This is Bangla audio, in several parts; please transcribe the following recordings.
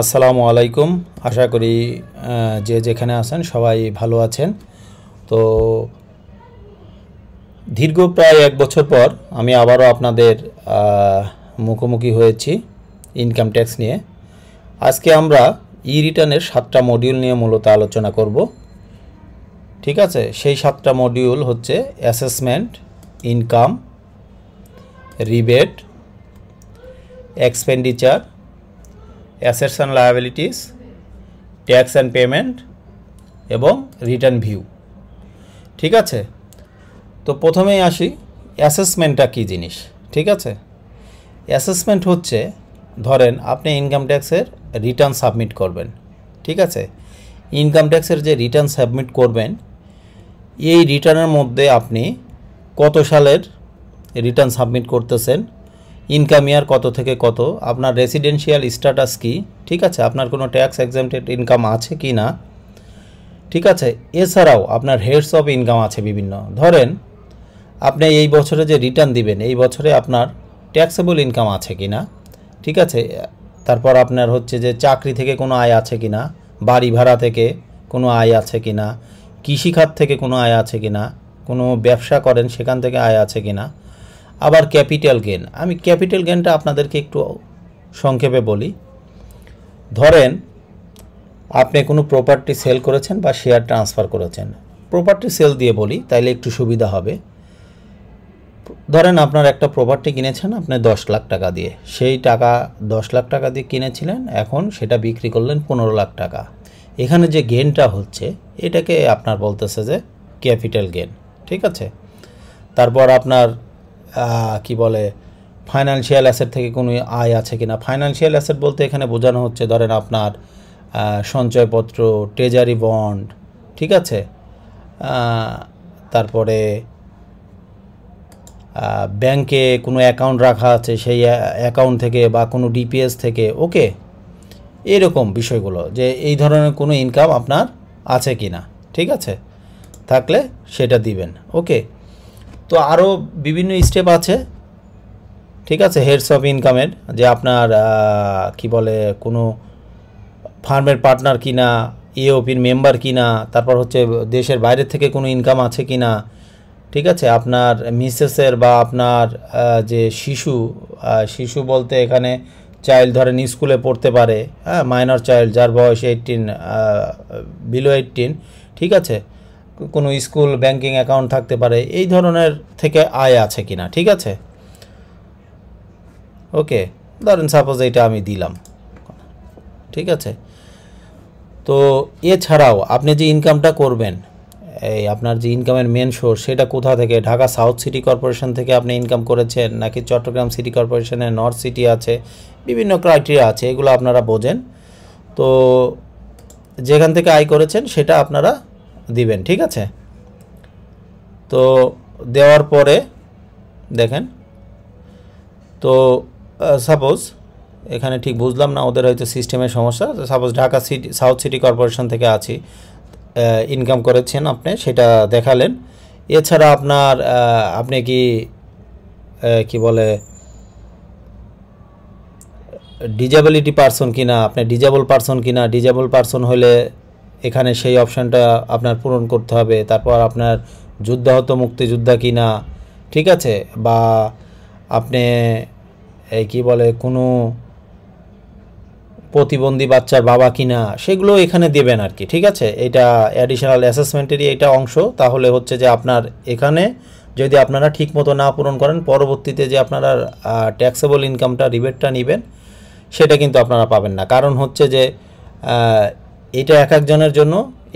আসসালামু আলাইকুম। আশা করি যে যেখানে আছেন সবাই ভালো আছেন। তো দীর্ঘ প্রায় 1 বছর পর আমি আবারও আপনাদের মুখোমুখি হয়েছি ইনকাম ট্যাক্স নিয়ে। আজকে আমরা ই রিটার্নের 7টা মডিউল নিয়ে মূলত আলোচনা করব। ঠিক আছে, সেই 7টা মডিউল হচ্ছে assessment, income, rebate, expenditure, assets and liabilities, tax and payment এবং রিটার্ন ভিউ। ঠিক আছে, তো প্রথমেই আসি অ্যাসেসমেন্টটা কী জিনিস। ঠিক আছে, অ্যাসেসমেন্ট হচ্ছে ধরেন আপনি ইনকাম ট্যাক্সের রিটার্ন সাবমিট করবেন। ঠিক আছে, ইনকাম ট্যাক্সের যে রিটার্ন সাবমিট করবেন, এই রিটার্নের মধ্যে আপনি কত সালের রিটার্ন সাবমিট করতেছেন, ইনকাম ইয়ার কত থেকে কত, আপনার রেসিডেন্সিয়াল স্ট্যাটাস কী, ঠিক আছে, আপনার কোনো ট্যাক্স এক্সাম্পটেড ইনকাম আছে কি না, ঠিক আছে, এছাড়াও আপনার হেডস অফ ইনকাম আছে বিভিন্ন। ধরেন আপনি এই বছরে যে রিটার্ন দিবেন, এই বছরে আপনার ট্যাক্সেবল ইনকাম আছে কি না, ঠিক আছে, তারপর আপনার হচ্ছে যে চাকরি থেকে কোনো আয় আছে কি না, বাড়ি ভাড়া থেকে কোনো আয় আছে কি না, কৃষিখাত থেকে কোনো আয় আছে কি না, কোনো ব্যবসা করেন সেখান থেকে আয় আছে কি না, আবার ক্যাপিটাল গেন। আমি ক্যাপিটাল গেনটা আপনাদেরকে একটু সংক্ষেপে বলি। ধরেন আপনি কোনো প্রপার্টি সেল করেছেন বা শেয়ার ট্রান্সফার করেছেন। প্রপার্টি সেল দিয়ে বলি তাইলে একটু সুবিধা হবে। ধরেন আপনার একটা প্রপার্টি কিনেছেন আপনি 10 লাখ টাকা দিয়ে, সেই টাকা 10 লাখ টাকা দিয়ে কিনেছিলেন, এখন সেটা বিক্রি করলেন 15 লাখ টাকা। এখানে যে গেনটা হচ্ছে এটাকে আপনার বলতেছে যে ক্যাপিটাল গেন। ঠিক আছে, তারপর আপনার কি বলে ফাইন্যান্সিয়াল অ্যাসেট থেকে কোনো আয় আছে কিনা। ফাইন্যান্সিয়াল অ্যাসেট বলতে এখানে বোঝানো হচ্ছে ধরেন আপনার সঞ্চয়পত্র, ট্রেজারি বন্ড, ঠিক আছে, তারপরে ব্যাংকে কোনো অ্যাকাউন্ট রাখা আছে সেই অ্যাকাউন্ট থেকে বা কোনো ডিপিএস থেকে, ওকে, এরকম বিষয়গুলো যে এই ধরনের কোনো ইনকাম আপনার আছে কি না। ঠিক আছে, থাকলে সেটা দিবেন। ওকে, তো আরও বিভিন্ন স্টেপ আছে। ঠিক আছে, হেডস অফ ইনকামের যে আপনার কি বলে কোনো ফার্মের পার্টনার কিনা, এওপির মেম্বার কিনা, তারপর হচ্ছে দেশের বাইরে থেকে কোনো ইনকাম আছে কিনা। ঠিক আছে, আপনার মিসেসের বা আপনার যে শিশু বলতে এখানে চাইল্ড ধরেন স্কুলে পড়তে পারে, হ্যাঁ, মাইনর চাইল্ড যার বয়স 18 বিলো 18, ঠিক আছে, কোনো স্কুল ব্যাংকিং অ্যাকাউন্ট থাকতে পারে, এই ধরনের থেকে আয় আছে কিনা। ঠিক আছে, ওকে, ধরেন সাপোজ এটা আমি দিলাম। ঠিক আছে, তো এছাড়াও আপনি যে ইনকামটা করবেন, এই আপনার যে ইনকামের মেন সোর্স সেটা কোথা থেকে, ঢাকা সাউথ সিটি কর্পোরেশন থেকে আপনি ইনকাম করেছেন নাকি চট্টগ্রাম সিটি কর্পোরেশনের নর্থ সিটি আছে, বিভিন্ন ক্রাইটেরিয়া আছে, এগুলো আপনারা বোঝেন। তো যেখান থেকে আয় করেছেন সেটা আপনারা দিবেন। ঠিক আছে, তো দেওয়ার পরে দেখেন, তো সাপোজ এখানে ঠিক বুঝলাম না, ওদের হয়তো সিস্টেমের সমস্যা। Suppose Dhaka city south city corporation থেকে আছি, ইনকাম করেছেন আপনি, সেটা দেখালেন। এছাড়া আপনার আপনি কি বলে ডিজেবিলিটি পারসন কিনা, আপনি ডিজেবল পারসন কিনা, ডিজেবল পারসন হলে এখানে সেই অপশানটা আপনার পূরণ করতে হবে। তারপর আপনার যুদ্ধাহত মুক্তিযোদ্ধা কিনা, ঠিক আছে, বা আপনি কি বলে কোনো প্রতিবন্ধী বাচ্চার বাবা কিনা, সেগুলো এখানে দেবেন আর কি। ঠিক আছে, এটা অ্যাডিশনাল অ্যাসেসমেন্টেরই এটা অংশ। তাহলে হচ্ছে যে আপনার এখানে যদি আপনারা ঠিকমতো না পূরণ করেন, পরবর্তীতে যে আপনারা ট্যাক্সেবল ইনকামটা রিবেটটা নেবেন সেটা কিন্তু আপনারা পাবেন না। কারণ হচ্ছে যে এটা এক একজনের জন্য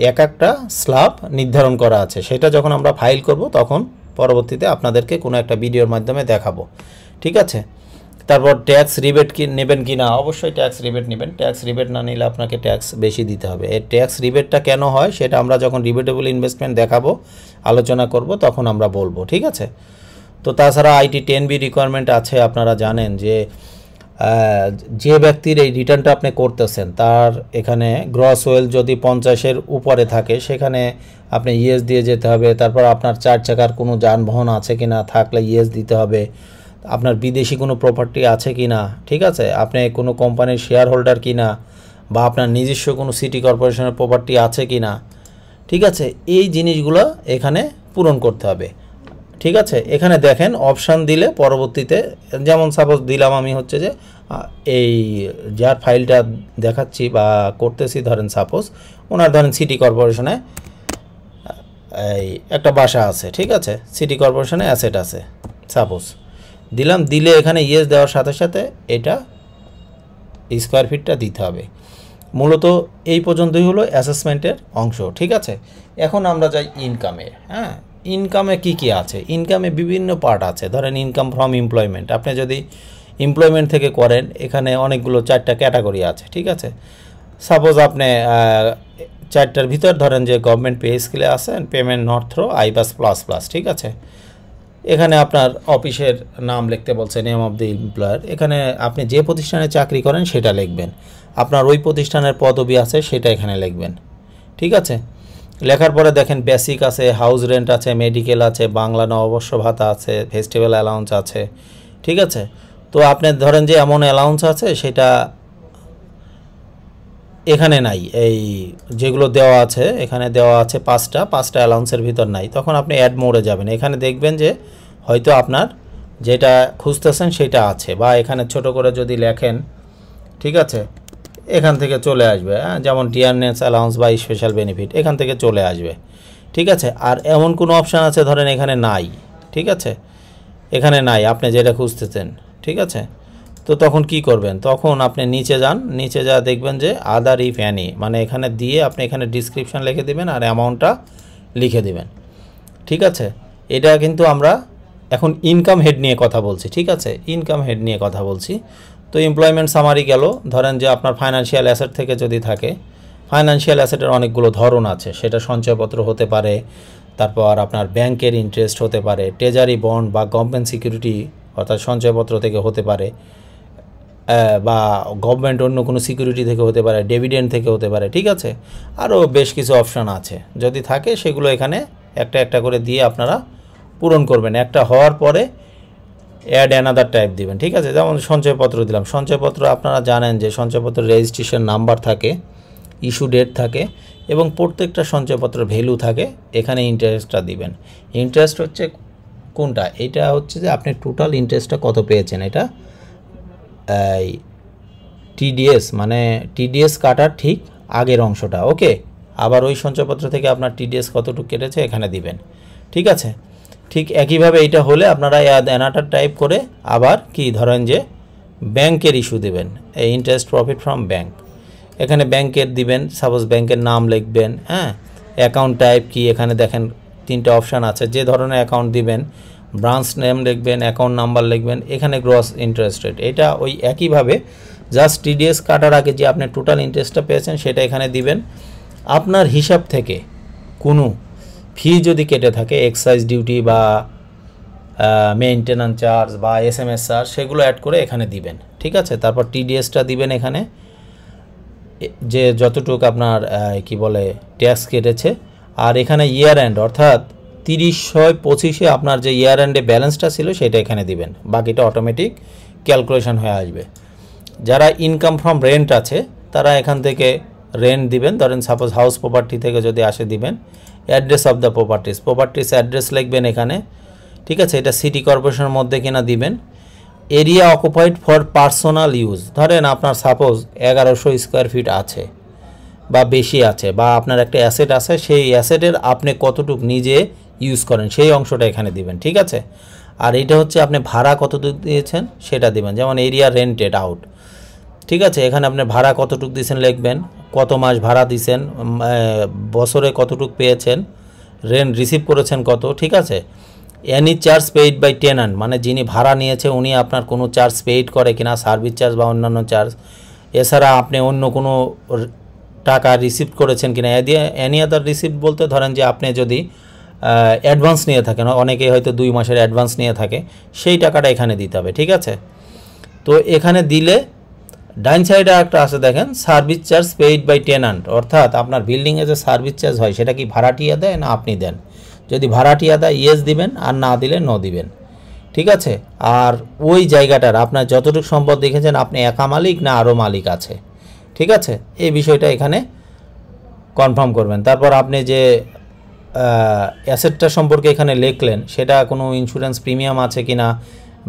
এক একটা স্ল্যাব নির্ধারণ করা আছে। সেটা যখন আমরা ফাইল করব তখন পরবর্তীতে আপনাদেরকে কোনো একটা ভিডিওর মাধ্যমে দেখাবো। ঠিক আছে, তারপর ট্যাক্স রিবেট কি নেবেন কি না, অবশ্যই ট্যাক্স রিবেট নেবেন। ট্যাক্স রিবেট না নিলে আপনাকে ট্যাক্স বেশি দিতে হবে। এই ট্যাক্স রিবেটটা কেন হয় সেটা আমরা যখন রিবেটেবল ইনভেস্টমেন্ট দেখাবো, আলোচনা করব, তখন আমরা বলবো। ঠিক আছে, তো তাছাড়া আইটি 10B রিকোয়ারমেন্ট আছে। আপনারা জানেন যে ব্যক্তির এই রিটার্নটা আপনি করতেছেন তার এখানে গ্রস ওয়েলথ যদি 50-এর উপরে থাকে সেখানে আপনি ইয়েস দিয়ে যেতে হবে। তারপর আপনার 4 চাকার কোনো যানবাহন আছে কিনা, থাকলে ইয়েস দিতে হবে। আপনার বিদেশি কোনো প্রপার্টি আছে কিনা, ঠিক আছে, আপনি কোনো কোম্পানির শেয়ার হোল্ডার কিনা, বা আপনার নিজস্ব কোনো সিটি কর্পোরেশনের প্রপার্টি আছে কি না, ঠিক আছে, এই জিনিসগুলো এখানে পূরণ করতে হবে। ঠিক আছে, এখানে দেখেন অপশান দিলে পরবর্তীতে, যেমন সাপোজ দিলাম আমি হচ্ছে যে এই যার ফাইলটা দেখাচ্ছি বা করতেছি, ধরেন সাপোজ ওনার ধরেন সিটি কর্পোরেশনে এই একটা বাসা আছে, ঠিক আছে, সিটি কর্পোরেশনে অ্যাসেট আছে সাপোজ দিলাম, দিলে এখানে ইয়েস দেওয়ার সাথে সাথে এটা স্কোয়ার ফিটটা দিতে হবে। মূলত এই পর্যন্তই হলো অ্যাসেসমেন্টের অংশ। ঠিক আছে, এখন আমরা যাই ইনকামে। হ্যাঁ, ইনকামে কি কি আছে? ইনকামে বিভিন্ন পার্ট আছে। ধরেন ইনকাম ফ্রম এমপ্লয়মেন্ট, আপনি যদি এমপ্লয়মেন্ট থেকে করেন, এখানে অনেকগুলো 4টা ক্যাটাগরি আছে। ঠিক আছে, সাপোজ আপনি 4টার ভিতর ধরেন যে গভর্নমেন্ট পে স্কেলে আছেন, payment not through iBAS plus plus. ঠিক আছে, এখানে আপনার অফিসের নাম লিখতে বলছে, নেম অফ দ্য এমপ্লয়ার। এখানে আপনি যে প্রতিষ্ঠানে চাকরি করেন সেটা লিখবেন, আপনার ওই প্রতিষ্ঠানের পদবি আছে সেটা এখানে লিখবেন। ঠিক আছে, লেখার পরে দেখেন বেসিক আছে, হাউস রেন্ট আছে, মেডিকেল আছে, বাংলা নববর্ষ ভাতা আছে, ফেস্টিভ্যাল অ্যালাউন্স আছে। ঠিক আছে, তো আপনি ধরেন যে এমন অ্যালাউন্স আছে সেটা এখানে নাই, এই যেগুলো দেওয়া আছে এখানে দেওয়া আছে 5টা অ্যালাউন্সের ভিতর নাই, তখন আপনি অ্যাড মোডে যাবেন। এখানে দেখবেন যে হয়তো আপনার যেটা খুঁজতেছেন সেটা আছে, বা এখানে ছোট করে যদি লেখেন, ঠিক আছে, এখান থেকে চলে আসবে। যেমন ডিয়ারনেস অ্যালাউন্স বা স্পেশাল বেনিফিট এখান থেকে চলে আসবে। ঠিক আছে, আর এমন কোনো অপশান আছে ধরেন এখানে নাই, ঠিক আছে, এখানে নাই আপনি যেটা খুঁজতেছেন। ঠিক আছে, তো তখন কি করবেন? তখন আপনি নিচে যান, নিচে যা দেখবেন যে আদার ইফ অ্যানি, মানে এখানে দিয়ে আপনি এখানে ডিসক্রিপশান লিখে দেবেন আর অ্যামাউন্টটা লিখে দেবেন। ঠিক আছে, এটা কিন্তু আমরা এখন ইনকাম হেড নিয়ে কথা বলছি। ঠিক আছে, ইনকাম হেড নিয়ে কথা বলছি। তো এমপ্লয়মেন্ট সামারি গেল। ধরেন যে আপনার ফাইন্যান্সিয়াল অ্যাসেট থেকে যদি থাকে, ফাইন্যান্সিয়াল অ্যাসেটের অনেকগুলো ধরন আছে, সেটা সঞ্চয়পত্র হতে পারে, তারপর আপনার ব্যাংকের ইন্টারেস্ট হতে পারে, ট্রেজারি বন্ড বা গভর্নমেন্ট সিকিউরিটি অর্থাৎ সঞ্চয়পত্র থেকে হতে পারে, বা গভর্নমেন্ট অন্য কোনো সিকিউরিটি থেকে হতে পারে, ডিভিডেন্ড থেকে হতে পারে। ঠিক আছে, আরও বেশ কিছু অপশান আছে, যদি থাকে সেগুলো এখানে একটা একটা করে দিয়ে আপনারা পূরণ করবেন। একটা হওয়ার পরে অ্যাড অ্যানাদার টাইপ দিবেন। ঠিক আছে, যেমন সঞ্চয়পত্র দিলাম। সঞ্চয়পত্র আপনারা জানেন যে সঞ্চয়পত্রের রেজিস্ট্রেশন নাম্বার থাকে, ইস্যু ডেট থাকে, এবং প্রত্যেকটা সঞ্চয়পত্রের ভ্যালু থাকে। এখানে ইন্টারেস্টটা দিবেন। ইন্টারেস্ট হচ্ছে কোনটা? এটা হচ্ছে যে আপনি টোটাল ইন্টারেস্টটা কত পেয়েছেন, এটা টিডিএস, মানে টিডিএস কাটার ঠিক আগের অংশটা। ওকে, আবার ওই সঞ্চয়পত্র থেকে আপনার টিডিএস কতটুকু কেটেছে এখানে দিবেন। ঠিক আছে, ঠিক একইভাবে এইটা হলে আপনারা অ্যানাটার টাইপ করে আবার কি ধরেন যে ব্যাংকের ইস্যু দেবেন, এই ইন্টারেস্ট প্রফিট ফ্রম ব্যাংক, এখানে ব্যাংকের দিবেন। সাপোজ ব্যাংকের নাম লিখবেন। হ্যাঁ, অ্যাকাউন্ট টাইপ কি, এখানে দেখেন 3টা অপশান আছে, যে ধরনের অ্যাকাউন্ট দিবেন, ব্রাঞ্চ নেম লিখবেন, অ্যাকাউন্ট নাম্বার লিখবেন, এখানে গ্রস ইন্টারেস্ট রেট। এটা ওই একইভাবে জাস্ট টিডিএস কাটার আগে যে আপনি টোটাল ইন্টারেস্টটা পেয়েছেন সেটা এখানে দিবেন। আপনার হিসাব থেকে কোনো ফি যদি কেটে থাকে, এক্সাইজ ডিউটি বা মেইনটেন্যান্স চার্জ বা SMS চার্জ, সেগুলো অ্যাড করে এখানে দিবেন। ঠিক আছে, তারপর টিডিএসটা দিবেন এখানে, যে যতটুকু আপনার কি বলে ট্যাক্স কেটেছে। আর এখানে ইয়ার এন্ড অর্থাৎ 30/6/25 আপনার যে ইয়ার এন্ডে ব্যালেন্সটা ছিল সেটা এখানে দিবেন, বাকিটা অটোমেটিক ক্যালকুলেশন হয়ে আসবে। যারা ইনকাম ফ্রম রেন্ট আছে তারা এখান থেকে রেন্ট দিবেন। ধরেন সাপোজ হাউস প্রপার্টি থেকে যদি আসে দিবেন। Address of the properties address লিখবেন এখানে। ঠিক আছে, এটা সিটি কর্পোরেশনের মধ্যে কিনা দিবেন। Area occupied for personal use, ধরেন আপনার সাপোজ 1100 স্কোয়ার ফিট আছে বা বেশি আছে, বা আপনার একটা অ্যাসেট আছে, সেই অ্যাসেটের আপনি কতটুকু নিজে ইউজ করেন সেই অংশটা এখানে দিবেন। ঠিক আছে, আর এটা হচ্ছে আপনি ভাড়া কতটুকু দিয়েছেন সেটা দিবেন, যেমন এরিয়া রেন্টেড আউট। ঠিক আছে, এখানে আপনি ভাড়া কতটুকু দিয়েছেন লিখবেন, কত মাস ভাড়া দিয়েছেন, বছরে কতটুকু পেয়েছেন, রেন্ট রিসিভ করেছেন কত। ঠিক আছে, any charge paid by tenant, মানে যিনি ভাড়া নিয়েছে উনি আপনার কোনো চার্জ পেইড করে কিনা, সার্ভিস চার্জ বা অন্যান্য চার্জ। এছাড়া আপনি অন্য কোনো টাকা রিসিভ করেছেন কিনা। এনি আদার রিসিভ বলতে ধরেন যে আপনি যদি অ্যাডভান্স নিয়ে থাকেন, অনেকে হয়তো 2 মাসের অ্যাডভান্স নিয়ে থাকে, সেই টাকাটা এখানে দিতে হবে। ঠিক আছে, তো এখানে দিলে ডাইন সাইডে একটা আছে দেখেন, service charge paid by tenant, অর্থাৎ আপনার বিল্ডিংয়ে যে সার্ভিস চার্জ হয় সেটা কি ভাড়াটিয়া দেয় না আপনি দেন। যদি ভাড়াটিয়া দেয় ইয়েস দিবেন, আর না দিলে নো দিবেন। ঠিক আছে, আর ওই জায়গাটার আপনার যতটুকু সম্পদ দেখেছেন আপনি একা মালিক না আরও মালিক আছে। ঠিক আছে, এই বিষয়টা এখানে কনফার্ম করবেন। তারপর আপনি যে অ্যাসেটটা সম্পর্কে এখানে লিখলেন সেটা কোনো ইন্স্যুরেন্স প্রিমিয়াম আছে কিনা,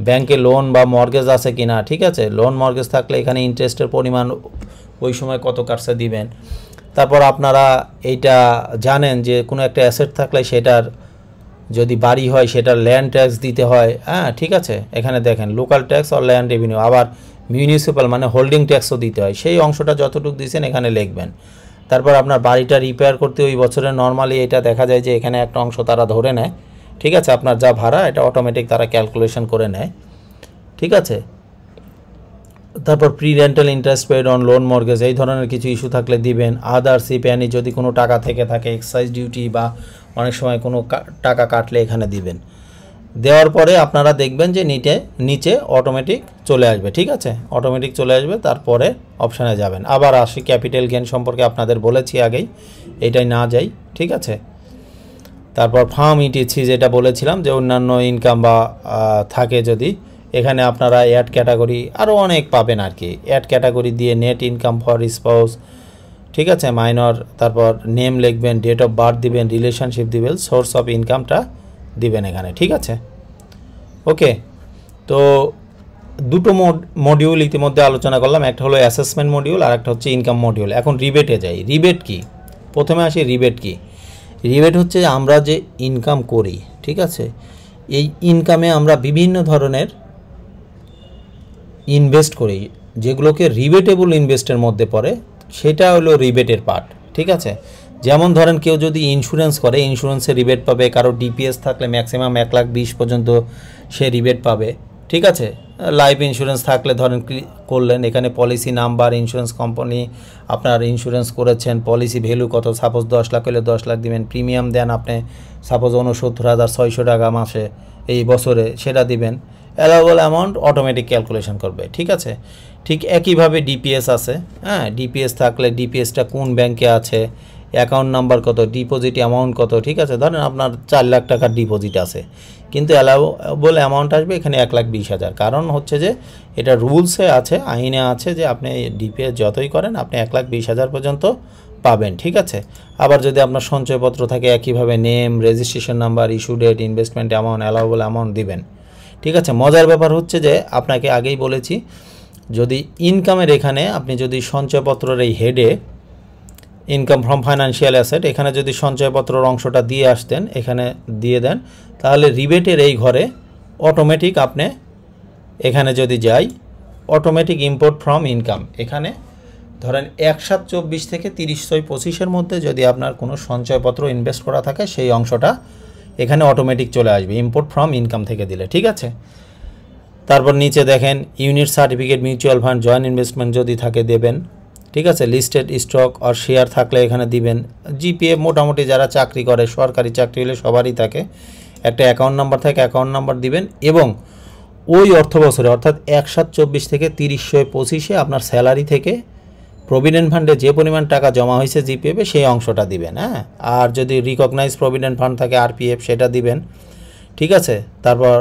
ব্যাংকে লোন বা মর্গেজ আছে কিনা, ঠিক আছে, লোন মর্গেজ থাকলে এখানে ইন্টারেস্টের পরিমাণ ওই সময় কত কাটছে দিবেন। তারপর আপনারা এইটা জানেন যে কোনো একটা অ্যাসেট থাকলে সেটার যদি বাড়ি হয় সেটার ল্যান্ড ট্যাক্স দিতে হয়, হ্যাঁ ঠিক আছে, এখানে দেখেন লোকাল ট্যাক্স আর ল্যান্ড রেভিনিউ, আবার মিউনিসিপ্যাল মানে হোল্ডিং ট্যাক্সও দিতে হয়, সেই অংশটা যতটুকু দিয়েছেন এখানে লিখবেন। তারপর আপনার বাড়িটা রিপেয়ার করতে ওই বছরে নর্মালি এটা দেখা যায় যে এখানে একটা অংশ তারা ধরে নেয়, ঠিক আছে, আপনার যা ভাড়া এটা অটোমেটিক তারা ক্যালকুলেশন করে নেয়, ঠিক আছে। তারপর pre rental interest paid on loan mortgage এই ধরনের কিছু ইস্যু থাকলে দিবেন। আদার্স সিপিএনি যদি কোনো টাকা থেকে থাকে, এক্সাইজ ডিউটি বা অনেক সময় কোনো টাকা কাটলে এখানে দিবেন। দেওয়ার পরে আপনারা দেখবেন যে নিচে অটোমেটিক চলে আসবে, ঠিক আছে, অটোমেটিক চলে আসবে। তারপরে অপশানে যাবেন। আবার আসি ক্যাপিটাল গেইন সম্পর্কে আপনাদের বলেছি আগেই, এটাই না যাই, ঠিক আছে। তারপর ফার্ম ইটিসি যেটা বলেছিলাম যে অন্যান্য ইনকাম বা থাকে যদি, এখানে আপনারা অ্যাড ক্যাটাগরি আরও অনেক পাবেন আর কি। অ্যাড ক্যাটাগরি দিয়ে নেট ইনকাম ফর স্পাউস, ঠিক আছে, মাইনর, তারপর নেম লিখবেন, ডেট অফ বার্থ দিবেন, রিলেশনশিপ দিবেন, সোর্স অফ ইনকামটা দিবেন এখানে, ঠিক আছে। ওকে, তো দুটো মডিউল ইতিমধ্যে আলোচনা করলাম, একটা হলো অ্যাসেসমেন্ট মডিউল আর একটা হচ্ছে ইনকাম মডিউল। এখন রিবেটে যাই। রিবেট কি? প্রথমে আসি রিবেট কি। রিবেট হচ্ছে আমরা যে ইনকাম করি, ঠিক আছে, এই ইনকামে আমরা বিভিন্ন ধরনের ইনভেস্ট করি যেগুলোকে রিবেটেবল ইনভেস্টের মধ্যে পড়ে, সেটা হলো রিবেটের পার্ট, ঠিক আছে। যেমন ধরেন কেউ যদি ইন্স্যুরেন্স করে, ইন্স্যুরেন্সে রিবেট পাবে, কারো ডিপিএস থাকলে ম্যাক্সিমাম 1,20,000 পর্যন্ত সে রিবেট পাবে, ঠিক আছে। লাইফ ইন্স্যুরেন্স থাকলে ধরেন করলেন, এখানে পলিসি নাম্বার, ইন্স্যুরেন্স কোম্পানি আপনার ইন্স্যুরেন্স করেছেন, পলিসি ভ্যালু কত, সাপোজ 10 লাখ হলে 10 লাখ দিবেন, প্রিমিয়াম দেন আপনি সাপোজ 69,600 টাকা মাসে এই বছরে, সেটা দিবেন। অ্যালাউবল অ্যামাউন্ট অটোমেটিক ক্যালকুলেশন করবে, ঠিক আছে। ঠিক একইভাবে ডিপিএস আছে, হ্যাঁ, ডিপিএস থাকলে ডিপিএসটা কোন ব্যাংকে আছে, অ্যাকাউন্ট নাম্বার কত, ডিপোজিট অ্যামাউন্ট কত, ঠিক আছে। ধরেন আপনার 4 লাখ টাকার ডিপোজিট আছে, কিন্তু অ্যালাউবল অ্যামাউন্ট আসবে এখানে 1,20,000, কারণ হচ্ছে যে এটা রুলসে আছে, আইনে আছে যে আপনি ডিপিএস যতই করেন আপনি 1,20,000 পর্যন্ত পাবেন, ঠিক আছে। আবার যদি আপনার সঞ্চয়পত্র থাকে একইভাবে name, registration number, issue date, investment amount, allowable amount দিবেন, ঠিক আছে। মজার ব্যাপার হচ্ছে যে আপনাকে আগেই বলেছি, যদি ইনকামের এখানে আপনি যদি সঞ্চয়পত্রের এই হেডে ইনকাম ফ্রম ফাইন্যান্সিয়াল অ্যাসেট, এখানে যদি সঞ্চয়পত্রের অংশটা দিয়ে আসতেন, এখানে দিয়ে দেন, তাহলে রিবেটের এই ঘরে অটোমেটিক আপনি এখানে যদি যাই, অটোমেটিক ইম্পোর্ট ফ্রম ইনকাম, এখানে ধরেন 1/7/24 থেকে 30/6/25 মধ্যে যদি আপনার কোনো সঞ্চয়পত্র ইনভেস্ট করা থাকে, সেই অংশটা এখানে অটোমেটিক চলে আসবে ইম্পোর্ট ফ্রম ইনকাম থেকে দিলে, ঠিক আছে। তারপর নিচে দেখেন unit certificate, mutual fund, joint investment যদি থাকে দেবেন, ঠিক আছে। লিস্টেড স্টক আর শেয়ার থাকলে এখানে দিবেন। জিপিএফ মোটামুটি যারা চাকরি করে, সরকারি চাকরি হলে সবারই থাকে, একটা অ্যাকাউন্ট নাম্বার থাকে, অ্যাকাউন্ট নাম্বার দিবেন। এবং ওই অর্থ বছরে অর্থাৎ 1/7/24 থেকে 30/6/25 আপনার স্যালারি থেকে প্রভিডেন্ট ফান্ডে যে পরিমাণ টাকা জমা হয়েছে জিপিএফে, সেই অংশটা দিবেন, হ্যাঁ। আর যদি রিকগনাইজ প্রভিডেন্ট ফান্ড থাকে আরপিএফ, সেটা দিবেন, ঠিক আছে। তারপর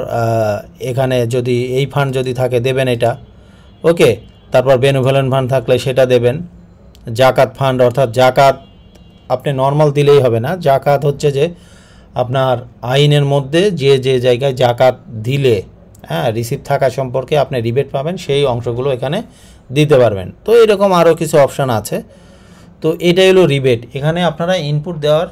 এখানে যদি এই ফান্ড যদি থাকে দেবেন এটা, ওকে। তারপর বেনিফিট ফান্ড থাকলে সেটা দেবেন। জাকাত ফান্ড, অর্থাৎ জাকাত আপনি নর্মাল দিলেই হবে না, জাকাত হচ্ছে যে আপনার আইনের মধ্যে যে যে জায়গায় জাকাত দিলে, হ্যাঁ, রিসিপ্ট থাকা সম্পর্কে আপনি রিবেট পাবেন, সেই অংশগুলো এখানে দিতে পারবেন। তো এরকম আরও কিছু অপশান আছে। তো এটাই হলো রিবেট। এখানে আপনারা ইনপুট দেওয়ার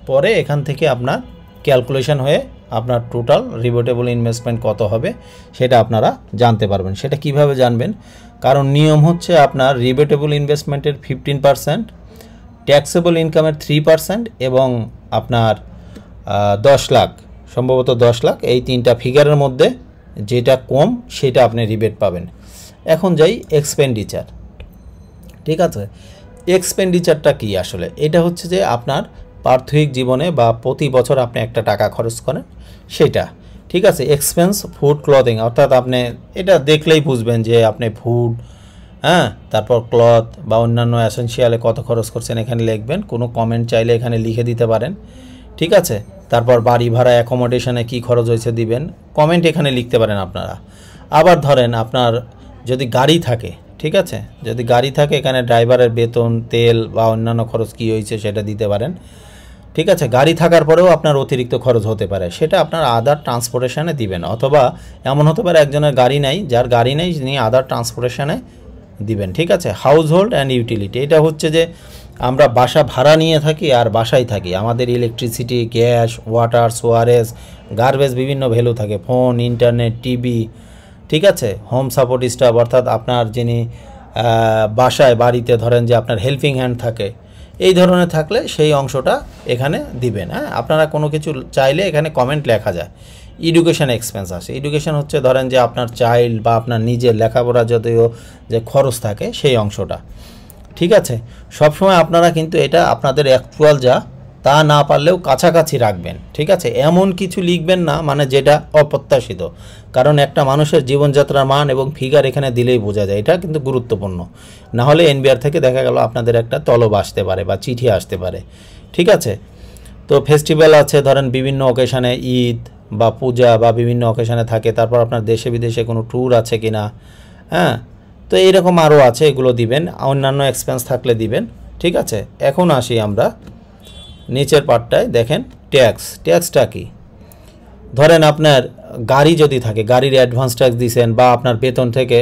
পরে এখান থেকে আপনার ক্যালকুলেশন হয়ে আপনার টোটাল রিবেটেবল ইনভেস্টমেন্ট কত হবে সেটা আপনারা জানতে পারবেন। সেটা কিভাবে জানবেন? কারণ নিয়ম হচ্ছে আপনার রিবেটেবল ইনভেস্টমেন্টের 15%, ট্যাক্সেবল ইনকামের 3% এবং আপনার 10 লাখ, সম্ভবত 10 লাখ, এই তিনটা ফিগারের মধ্যে যেটা কম সেটা আপনি রিবেট পাবেন। এখন যাই এক্সপেন্ডিচার, ঠিক আছে। এক্সপেন্ডিচারটা কি আসলে? এটা হচ্ছে যে আপনার পার্থিক জীবনে বা প্রতি বছর আপনি একটা টাকা খরচ করেন সেটা, ঠিক আছে। এক্সপেন্স ফুড ক্লথিং, অর্থাৎ আপনি এটা দেখলেই বুঝবেন যে আপনি ফুড, হ্যাঁ, তারপর ক্লথ বা অন্যান্য এসেনশিয়ালে কত খরচ করছেন এখানে লিখবেন। কোনো কমেন্ট চাইলে এখানে লিখে দিতে পারেন, ঠিক আছে। তারপর বাড়ি ভাড়া, অ্যাকোমোডেশনে কী খরচ হয়েছে দিবেন, কমেন্ট এখানে লিখতে পারেন আপনারা। আবার ধরেন আপনার যদি গাড়ি থাকে, ঠিক আছে। যদি গাড়ি থাকে এখানে ড্রাইভারের বেতন, তেল বা অন্যান্য খরচ কী হয়েছে সেটা দিতে পারেন, ঠিক আছে। গাড়ি থাকার পরেও আপনার অতিরিক্ত খরচ হতে পারে, সেটা আপনার আদার ট্রান্সপোর্টেশনে দিবেন, অথবা এমন হতে পারে একজনের গাড়ি নাই, যার গাড়ি নেই তিনি আদার ট্রান্সপোর্টেশনে দিবেন, ঠিক আছে। হাউস হোল্ড অ্যান্ড ইউটিলিটি, এটা হচ্ছে যে আমরা বাসা ভাড়া নিয়ে থাকি আর বাসায় থাকি, আমাদের electricity, gas, water, sewerage, garbage বিভিন্ন ভ্যালু থাকে, ফোন, ইন্টারনেট, টিভি, ঠিক আছে। হোম সাপোর্ট স্টাফ অর্থাৎ আপনার যিনি বাসায় বাড়িতে ধরেন যে আপনার হেল্পিং হ্যান্ড থাকে, এই ধরনের থাকলে সেই অংশটা এখানে দিবেন। হ্যাঁ, আপনারা কোনো কিছু চাইলে এখানে কমেন্ট লেখা যায়। এডুকেশন এক্সপেন্স আসে, এডুকেশন হচ্ছে ধরেন যে আপনার চাইল্ড বা আপনার নিজের লেখাপড়া যদিও যে খরচ থাকে সেই অংশটা, ঠিক আছে। সবসময় আপনারা কিন্তু এটা আপনাদের অ্যাকচুয়াল যা তা না পারলেও কাছাকাছি রাখবেন, ঠিক আছে। এমন কিছু লিখবেন না মানে যেটা অপ্রত্যাশিত, কারণ একটা মানুষের জীবনযাত্রার মান এবং ফিগার এখানে দিলেই বোঝা যায়, এটা কিন্তু গুরুত্বপূর্ণ। না হলে এনবিআর থেকে দেখা গেল আপনাদের একটা তলব আসতে পারে বা চিঠি আসতে পারে, ঠিক আছে। তো ফেস্টিভ্যাল আছে ধরেন বিভিন্ন অকেশানে, ঈদ বা পূজা বা বিভিন্ন অকেশানে থাকে, তারপর আপনার দেশে বিদেশে কোনো ট্যুর আছে কিনা, হ্যাঁ, তো এইরকম আরও আছে, এগুলো দিবেন। অন্যান্য এক্সপেন্স থাকলে দিবেন, ঠিক আছে। এখন আসি আমরা নিচের পার্টটায়, দেখেন ট্যাক্স। ট্যাক্সটা কি? ধরেন আপনার গাড়ি যদি থাকে, গাড়ির অ্যাডভান্স ট্যাক্স দিয়েছেন বা আপনার বেতন থেকে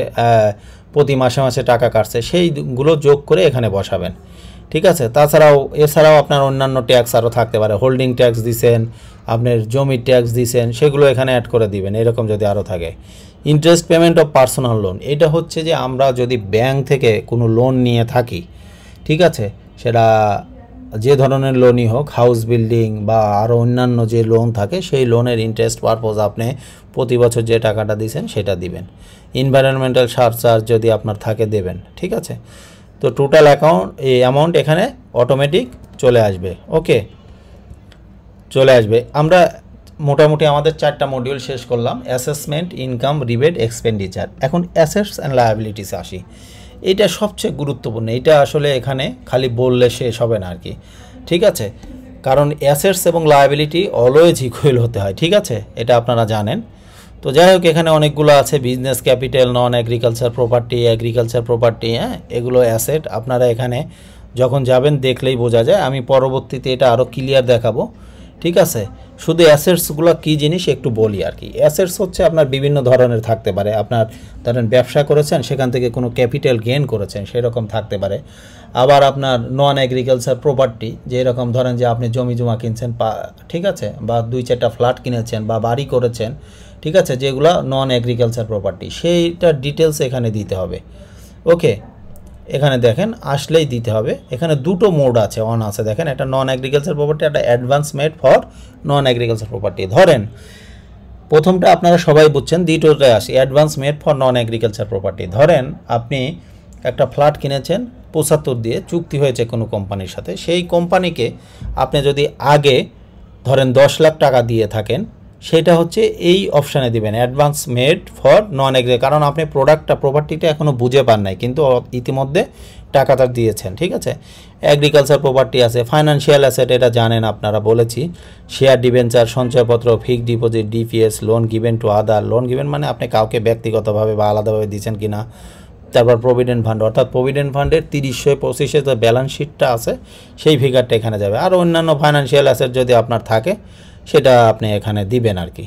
প্রতি মাসে মাসে টাকা কাটছে, সেইগুলো যোগ করে এখানে বসাবেন, ঠিক আছে। এছাড়াও আপনার অন্যান্য ট্যাক্স আরও থাকতে পারে, হোল্ডিং ট্যাক্স দিছেন, আপনার জমির ট্যাক্স দিছেন, সেগুলো এখানে অ্যাড করে দিবেন, এরকম যদি আরও থাকে। Interest payment of personal loan, এটা হচ্ছে যে আমরা যদি ব্যাংক থেকে কোনো লোন নিয়ে থাকি, ঠিক আছে, সেটা যে ধরনের লোনই হোক, হাউস বিল্ডিং বা আরও অন্যান্য যে লোন থাকে, সেই লোনের ইন্টারেস্ট পারপোজ আপনি প্রতি বছর যে টাকাটা দিয়েছেন সেটা দিবেন। এনভায়রনমেন্টাল সারচার্জ যদি আপনার থাকে দেবেন, ঠিক আছে। তো টোটাল অ্যামাউন্ট এখানে অটোমেটিক চলে আসবে, ওকে, চলে আসবে। আমরা মোটামুটি আমাদের 4টা মডিউল শেষ করলাম, অ্যাসেসমেন্ট, ইনকাম, রিবেট, এক্সপেন্ডিচার। এখন অ্যাসেটস অ্যান্ড লায়াবিলিটিস আসি, এটা সবচেয়ে গুরুত্বপূর্ণ। এটা আসলে এখানে খালি বললে শেষ হবে না আর কি, ঠিক আছে, কারণ অ্যাসেটস এবং লায়াবিলিটি অলওয়েজ ইকুয়াল হতে হয়, ঠিক আছে, এটা আপনারা জানেন। তো যাই হোক, এখানে অনেকগুলো আছে, বিজনেস ক্যাপিটাল, নন এগ্রিকালচার প্রপার্টি, এগ্রিকালচার প্রপার্টি, হ্যাঁ, এগুলো অ্যাসেট। আপনারা এখানে যখন যাবেন দেখলেই বোঝা যায়, আমি পরবর্তীতে এটা আরও ক্লিয়ার দেখাবো, ঠিক আছে। শুধু অ্যাসেটসগুলো কী জিনিস একটু বলি আর কি। অ্যাসেটস হচ্ছে আপনার বিভিন্ন ধরনের থাকতে পারে, আপনার ধরেন ব্যবসা করেছেন, সেখান থেকে কোনো ক্যাপিটাল গেইন করেছেন, সেরকম থাকতে পারে। আবার আপনার নন এগ্রিকালচার প্রপার্টি, যে এরকম ধরেন যে আপনি জমি জমা কিনছেন, ঠিক আছে, বা 2-4টা ফ্ল্যাট কিনেছেন বা বাড়ি করেছেন, ঠিক আছে, যেগুলো নন এগ্রিকালচার প্রপার্টি, সেইটার ডিটেলস এখানে দিতে হবে, ওকে। এখানে দেখেন আসলেই দিতে হবে। এখানে দুটো মোড আছে, অন আছে, দেখেন, একটা নন এগ্রিকালচার প্রপার্টি, একটা advance made for non agriculture property. ধরেন প্রথমটা আপনারা সবাই বুঝছেন, দ্বিতীয়টায় আসি, advance made for non agriculture property. ধরেন আপনি একটা ফ্ল্যাট কিনেছেন 75 দিয়ে, চুক্তি হয়েছে কোনো কোম্পানির সাথে, সেই কোম্পানিকে আপনি যদি আগে ধরেন 10 লাখ টাকা দিয়ে থাকেন, সেটা হচ্ছে এই অপশানে দিবেন, advance made for non agri, কারণ আপনি প্রপার্টিটা এখনও বুঝে পান নাই, কিন্তু ইতিমধ্যে টাকাটা দিয়েছেন, ঠিক আছে। এগ্রিকালচার প্রপার্টি আছে, ফাইন্যান্সিয়াল অ্যাসেট, এটা জানেন আপনারা, বলেছি, শেয়ার, ডিবেঞ্চার, সঞ্চয়পত্র, fixed deposit, DPS, loan given to other, loan given মানে আপনি কাউকে ব্যক্তিগতভাবে বা আলাদাভাবে দিয়েছেন কিনা। তারপর প্রভিডেন্ট ফান্ড, অর্থাৎ প্রভিডেন্ট ফান্ডের 30/25 যে ব্যালেন্স শিটটা আছে, সেই ফিগারটা এখানে যাবে। আর অন্যান্য ফাইন্যান্সিয়াল অ্যাসেট যদি আপনার থাকে, সেটা আপনি এখানে দিবেন আর কি,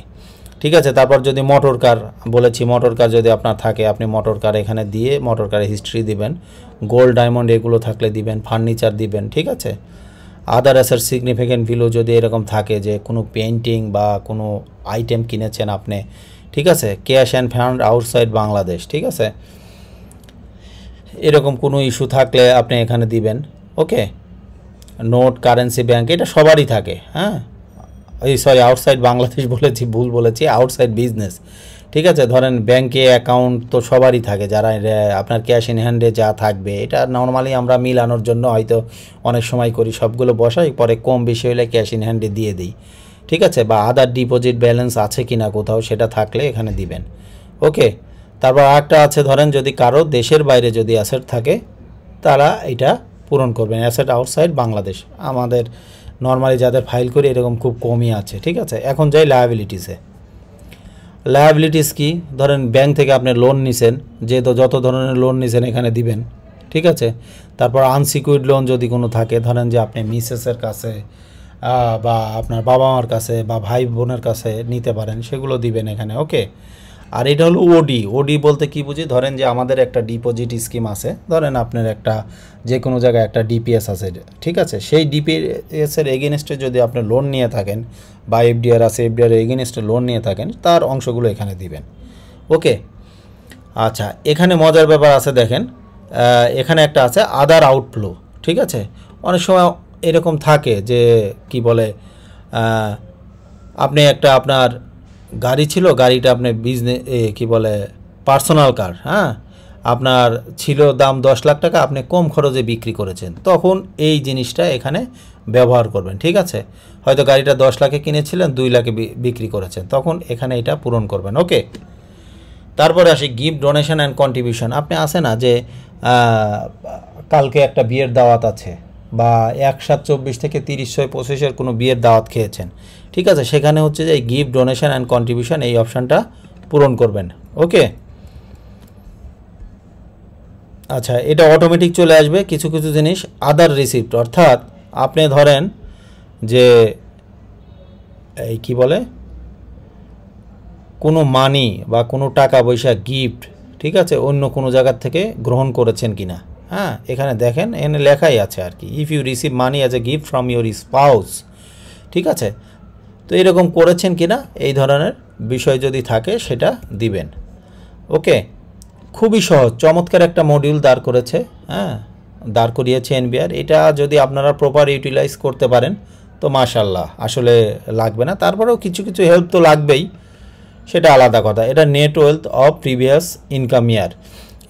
ঠিক আছে। তারপর যদি মোটর কার, বলেছি, মোটর কার যদি আপনার থাকে, আপনি মোটর কার এখানে দিয়ে মোটর কারের হিস্ট্রি দিবেন, গোল্ড, ডায়মন্ড এগুলো থাকলে দিবেন, ফার্নিচার দিবেন, ঠিক আছে। আদার অ্যাসেট সিগনিফিকেন্ট ভ্যালু যদি এরকম থাকে, যে কোনো পেইন্টিং বা কোনো আইটেম কিনেছেন আপনি, ঠিক আছে। Cash and fund outside Bangladesh, ঠিক আছে, এরকম কোনো ইস্যু থাকলে আপনি এখানে দিবেন, ওকে। নোট, কারেন্সি, ব্যাংক, এটা সবারই থাকে, হ্যাঁ, সরি আউটসাইড বাংলাদেশ বলেছি, ভুল বলেছি, আউটসাইড বিজনেস, ঠিক আছে। ধরেন ব্যাংকে অ্যাকাউন্ট তো সবারই থাকে, যারা আপনার ক্যাশ ইন হ্যান্ডে যা থাকবে, এটা নর্মালি আমরা মিলানোর জন্য হয়তো অনেক সময় করি, সবগুলো বসাই, পরে কম বেশি হলে ক্যাশ ইন হ্যান্ডে দিয়ে দিই, ঠিক আছে। বা আদার ডিপোজিট ব্যালেন্স আছে কি না কোথাও, সেটা থাকলে এখানে দিবেন, ওকে। তারপর আরেকটা আছে, ধরেন যদি কারো দেশের বাইরে যদি অ্যাসেট থাকে, তারা এটা পূরণ করবেন, অ্যাসেট আউটসাইড বাংলাদেশ। আমাদের নর্মালি যাদের ফাইল করি এরকম খুব কমই আছে, ঠিক আছে। এখন যাই লায়াবিলিটিসে। লায়াবিলিটিস কি, ধরেন ব্যাংক থেকে আপনি লোন নিছেন, যেহেতু যত ধরনের লোন নিছেন এখানে দিবেন, ঠিক আছে। তারপর আনসিকিউর্ড লোন যদি কোনো থাকে, ধরেন যে আপনি মিসেসের কাছে বা আপনার বাবা মার কাছে বা ভাই বোনের কাছে নিতে পারেন, সেগুলো দিবেন এখানে, ওকে। আর এটা হলো ওডি। ওডি বলতে কি বুঝি, ধরেন যে আমাদের একটা ডিপোজিট স্কিম আছে, ধরেন আপনার একটা যে কোনো জায়গায় একটা ডিপিএস আছে, ঠিক আছে। সেই ডিপিএসের এগেনস্টে যদি আপনি লোন নিয়ে থাকেন বা এফডিআর আছে, এফডিআর এগেনস্টে লোন নিয়ে থাকেন, তার অংশগুলো এখানে দিবেন, ওকে। আচ্ছা, এখানে মজার ব্যাপার আছে, দেখেন এখানে একটা আছে আদার আউটফ্লো, ঠিক আছে। অনেক সময় এরকম থাকে যে কি বলে, আপনি একটা আপনার গাড়ি ছিল, গাড়িটা আপনি বিজনেস কি বলে পার্সোনাল কার, হ্যাঁ, আপনার ছিল দাম 10 লাখ টাকা, আপনি কম খরচে বিক্রি করেছেন, তখন এই জিনিসটা এখানে ব্যবহার করবেন, ঠিক আছে। হয়তো গাড়িটা 10 লাখে কিনেছিলেন, 2 লাখে বিক্রি করেছেন, তখন এখানে এটা পূরণ করবেন, ওকে। তারপরে আসি গিফট, ডোনেশন অ্যান্ড কন্ট্রিবিউশন। আপনি আসে না যে কালকে একটা বিয়ের দাওয়াত আছে, বা 1/7/24 থেকে 30/6/25 কোনো বিয়ের দাওয়াত খেয়েছেন, ঠিক আছে। সেখানে হচ্ছে যে গিফট, ডোনেশন অ্যান্ড কন্ট্রিবিউশন এই অপশানটা পূরণ করবেন, ওকে। আচ্ছা, এটা অটোমেটিক চলে আসবে। কিছু কিছু জিনিস আদার রিসিপ্ট, অর্থাৎ আপনি ধরেন যে এই কি বলে কোনো মানি বা কোনো টাকা পয়সা গিফট, ঠিক আছে, অন্য কোনো জায়গার থেকে গ্রহণ করেছেন কিনা, হ্যাঁ, এখানে দেখেন এখানে লেখাই আছে আর কি, if you receive money as a gift from your spouse, ঠিক আছে। তো এরকম করেছেন কিনা এই ধরনের বিষয় যদি থাকে সেটা দিবেন, ওকে। খুবই সহজ, চমৎকার একটা মডিউল দাঁড় করেছে, হ্যাঁ, দাঁড় করিয়েছে এনবিআর। এটা যদি আপনারা প্রপার ইউটিলাইজ করতে পারেন তো মাশাআল্লাহ, আসলে লাগবে না, তারপরেও কিছু কিছু হেল্প তো লাগবেই, সেটা আলাদা কথা। এটা net wealth of previous income ইয়ার,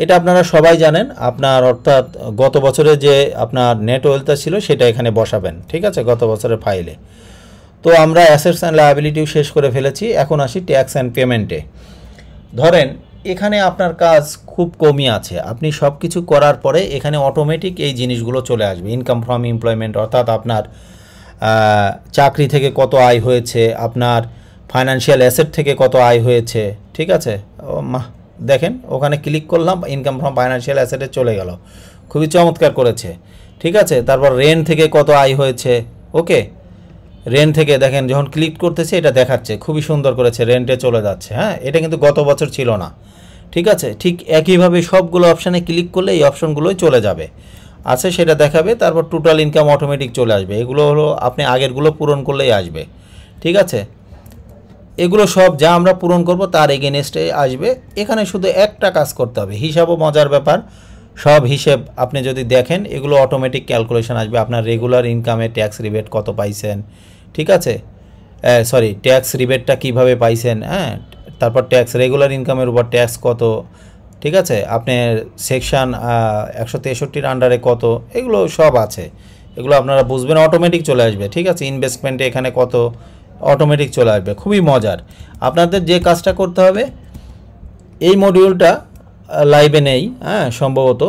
এটা আপনারা সবাই জানেন। আপনার অর্থাৎ গত বছরে যে আপনার নেট ওয়েলথটা ছিল সেটা এখানে বসাবেন, ঠিক আছে, গত বছরের ফাইলে। তো আমরা অ্যাসেটস অ্যান্ড লায়াবিলিটিও শেষ করে ফেলেছি, এখন আসি ট্যাক্স অ্যান্ড পেমেন্টে। ধরেন এখানে আপনার কাজ খুব কমই আছে, আপনি সব কিছু করার পরে এখানে অটোমেটিক এই জিনিসগুলো চলে আসবে। ইনকাম ফ্রম এমপ্লয়মেন্ট, অর্থাৎ আপনার চাকরি থেকে কত আয় হয়েছে, আপনার ফাইন্যান্সিয়াল অ্যাসেট থেকে কত আয় হয়েছে, ঠিক আছে। দেখেন ওখানে ক্লিক করলাম, ইনকাম ফ্রম ফাইন্যান্সিয়াল অ্যাসেটে চলে গেল, খুবই চমৎকার করেছে, ঠিক আছে। তারপর রেন্ট থেকে কত আয় হয়েছে, ওকে। রেন্ট থেকে দেখেন যখন ক্লিক করতেছে এটা দেখাচ্ছে, খুবই সুন্দর করেছে, রেন্টে চলে যাচ্ছে, হ্যাঁ। এটা কিন্তু গত বছর ছিল না, ঠিক আছে। ঠিক একইভাবে সবগুলো অপশানে ক্লিক করলে এই অপশানগুলোই চলে যাবে, আছে সেটা দেখাবে। তারপর টোটাল ইনকাম অটোমেটিক চলে আসবে, এগুলো হলো আপনি আগেরগুলো পূরণ করলেই আসবে, ঠিক আছে। এগুলো সব যা আমরা পূরণ করব তার এগেনস্টে আসবে। এখানে শুধু একটা কাজ করতে হবে, হিসাবও মজার ব্যাপার, সব হিসেব আপনি যদি দেখেন এগুলো অটোমেটিক ক্যালকুলেশন আসবে। আপনার রেগুলার ইনকামে ট্যাক্স রিবেট কত পাইছেন, ঠিক আছে, সরি ট্যাক্স রিবেটটা কিভাবে পাইছেন, হ্যাঁ। তারপর ট্যাক্স, রেগুলার ইনকামের উপর ট্যাক্স কত, ঠিক আছে, আপনার সেকশন 163 আন্ডারে কত, এগুলো সব আছে, এগুলো আপনারা বুঝবেন, অটোমেটিক চলে আসবে, ঠিক আছে। ইনভেস্টমেন্টে এখানে কত, অটোমেটিক চলে আসবে, খুবই মজার। আপনাদের যে কাজটা করতে হবে, এই মডিউলটা লাইভে নেই, হ্যাঁ, সম্ভবত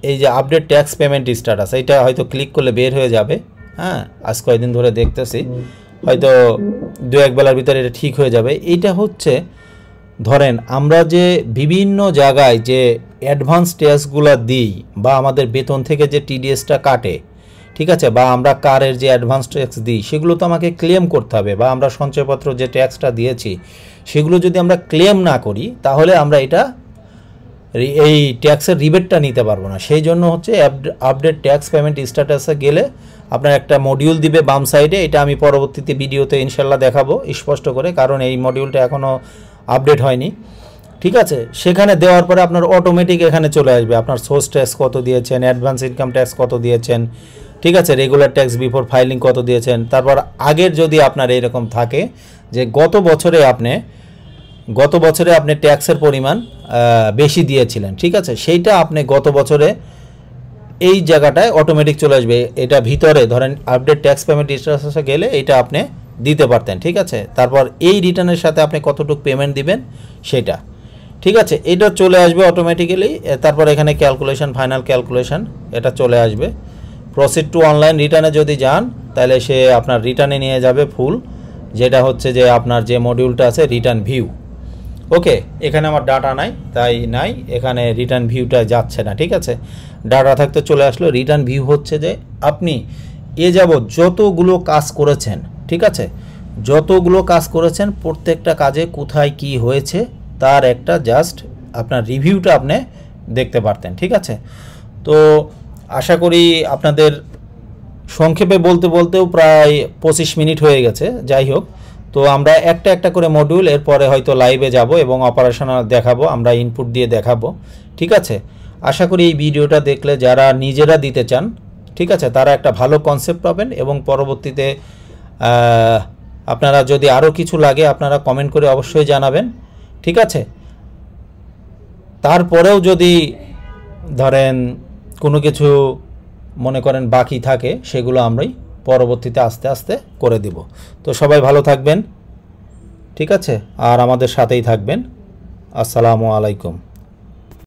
এই যে আপডেট ট্যাক্স পেমেন্ট স্ট্যাটাস, এইটা হয়তো ক্লিক করলে বের হয়ে যাবে, হ্যাঁ। আজ কয়েকদিন ধরে দেখতেছি, হয়তো 2-1 বেলার ভিতরে এটা ঠিক হয়ে যাবে। এইটা হচ্ছে ধরেন আমরা যে বিভিন্ন জায়গায় যে অ্যাডভান্স ট্যাক্সগুলো দিই বা আমাদের বেতন থেকে যে টিডিএসটা কাটে, ঠিক আছে, বা আমরা কারের যে অ্যাডভান্স ট্যাক্স দিই সেগুলো তো আমাকে ক্লেম করতে হবে, বা আমরা সঞ্চয়পত্র যে ট্যাক্সটা দিয়েছি সেগুলো যদি আমরা ক্লেম না করি তাহলে আমরা এটা এই ট্যাক্সের রিবেটটা নিতে পারবো না। সেই জন্য হচ্ছে আপডেট ট্যাক্স পেমেন্ট স্ট্যাটাসে গেলে আপনার একটা মডিউল দিবে বাম সাইডে, এটা আমি পরবর্তীতে ভিডিওতে ইনশাল্লাহ দেখাবো স্পষ্ট করে, কারণ এই মডিউলটা এখনও আপডেট হয়নি, ঠিক আছে। সেখানে দেওয়ার পরে আপনার অটোমেটিক এখানে চলে আসবে আপনার সোর্স ট্যাক্স কত দিয়েছেন, অ্যাডভান্স ইনকাম ট্যাক্স কত দিয়েছেন, ঠিক আছে, রেগুলার ট্যাক্স বিফোর ফাইলিং কত দিয়েছেন। তারপর আগের যদি আপনার এরকম থাকে যে গত বছরে আপনি ট্যাক্সের পরিমাণ বেশি দিয়েছিলেন, ঠিক আছে, সেইটা আপনি গত বছরে এই জায়গাটায় অটোমেটিক চলে আসবে। এটা ভিতরে ধরেন আপডেট ট্যাক্স পেমেন্ট স্ট্যাটাসে গেলে এটা আপনি দিতে পারতেন, ঠিক আছে। তারপর এই রিটার্নের সাথে আপনি কতটুকু পেমেন্ট দিবেন সেটা, ঠিক আছে, এটা চলে আসবে অটোমেটিক্যালি। তারপর এখানে ক্যালকুলেশন, ফাইনাল ক্যালকুলেশন এটা চলে আসবে। প্রসিড টু অনলাইন রিটার্নে যদি যান তাহলে সে আপনার রিটার্নে নিয়ে যাবে ফুল, যেটা হচ্ছে যে আপনার যে মডিউলটা আছে রিটার্ন ভিউ, ওকে, এখানে আমার ডাটা নাই, তাই নাই, এখানে রিটার্ন ভিউটা যাচ্ছে না। ঠিক আছে, ডাটা থাকতে চলে আসলো। রিটার্ন ভিউ হচ্ছে যে আপনি যাবৎ যতগুলো কাজ করেছেন, ঠিক আছে, যতগুলো কাজ করেছেন প্রত্যেকটা কাজে কোথায় কি হয়েছে তার একটা জাস্ট আপনার রিভিউটা আপনি দেখতে পারতেন। ঠিক আছে, তো আশা করি আপনাদের সংক্ষেপে বলতে বলতেও প্রায় 25 মিনিট হয়ে গেছে। যাই হোক, তো আমরা একটা একটা করে মডিউল এরপরে হয়তো লাইভে যাব এবং অপারেশনাল দেখাবো, আমরা ইনপুট দিয়ে দেখাবো। ঠিক আছে, আশা করি এই ভিডিওটা দেখলে যারা নিজেরা দিতে চান, ঠিক আছে, তারা একটা ভালো কনসেপ্ট পাবেন এবং পরবর্তীতে আপনারা যদি আরও কিছু লাগে আপনারা কমেন্ট করে অবশ্যই জানাবেন। ঠিক আছে, তারপরেও যদি ধরেন কোনো কিছু মনে করেন বাকি থাকে সেগুলো আমরাই পরবর্তীতে আস্তে আস্তে করে দিব। তো সবাই ভালো থাকবেন, ঠিক আছে, আর আমাদের সাথেই থাকবেন। আসসালামু আলাইকুম।